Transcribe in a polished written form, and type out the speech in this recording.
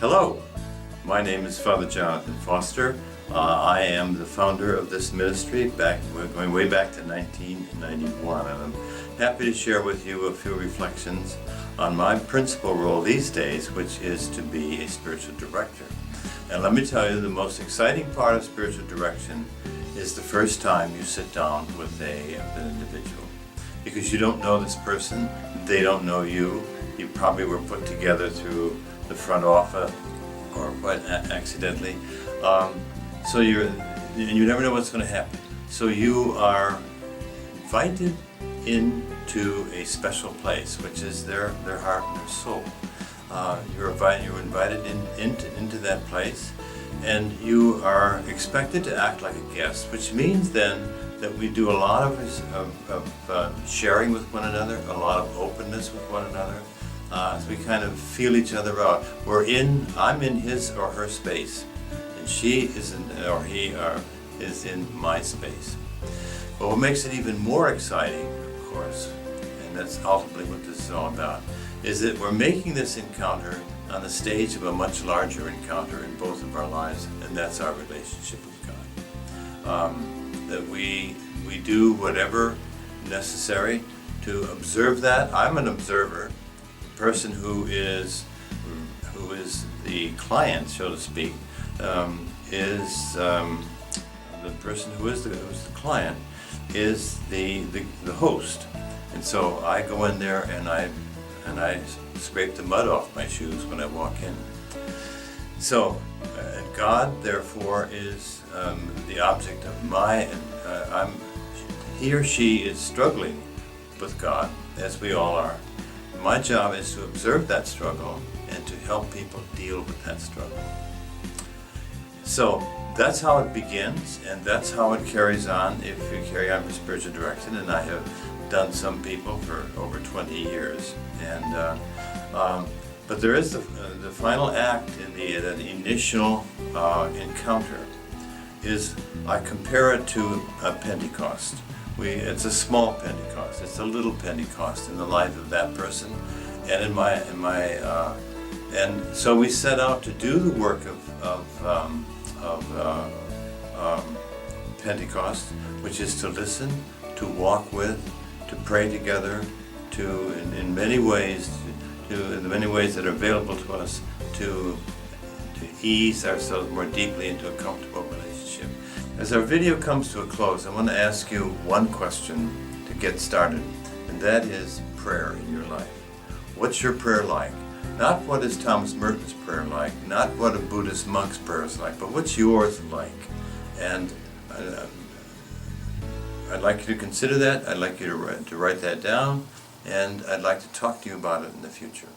Hello, my name is Father Jonathan Foster. I am the founder of this ministry. We're going way back to 1991, and I'm happy to share with you a few reflections on my principal role these days, which is to be a spiritual director. And let me tell you, the most exciting part of spiritual direction is the first time you sit down with an individual. Because you don't know this person, they don't know you. You probably were put together through the front office or quite accidentally. So you never know what's going to happen. So you are invited into a special place, which is their heart and their soul. You're invited into that place, and you are expected to act like a guest, which means then that we do a lot of sharing with one another, a lot of openness with one another. So we kind of feel each other out. I'm in his or her space, and she is is in my space. But what makes it even more exciting, of course, and that's ultimately what this is all about, is that we're making this encounter on the stage of a much larger encounter in both of our lives, and that's our relationship with God. That we do whatever necessary to observe that. I'm an observer. The person who is the client, so to speak, is the person who is the client is the host. And so I go in there and I scrape the mud off my shoes when I walk in. So God, therefore, is the object of he or she is struggling with God, as we all are. My job is to observe that struggle and to help people deal with that struggle. So that's how it begins, and that's how it carries on if you carry on with spiritual direction. And I have done some people for over 20 years. And but there is the final act in that initial encounter. I compare it to a Pentecost. It's a small Pentecost. It's a little Pentecost in the life of that person, and and so we set out to do the work of Pentecost, which is to listen, to walk with, to pray together, in many ways that are available to us, to ease ourselves more deeply into a comfortable relationship. As our video comes to a close, I want to ask you one question to get started, and that is prayer in your life. What's your prayer like? Not what is Thomas Merton's prayer like, not what a Buddhist monk's prayer is like, but what's yours like? And I'd like you to consider that. I'd like you to write that down, and I'd like to talk to you about it in the future.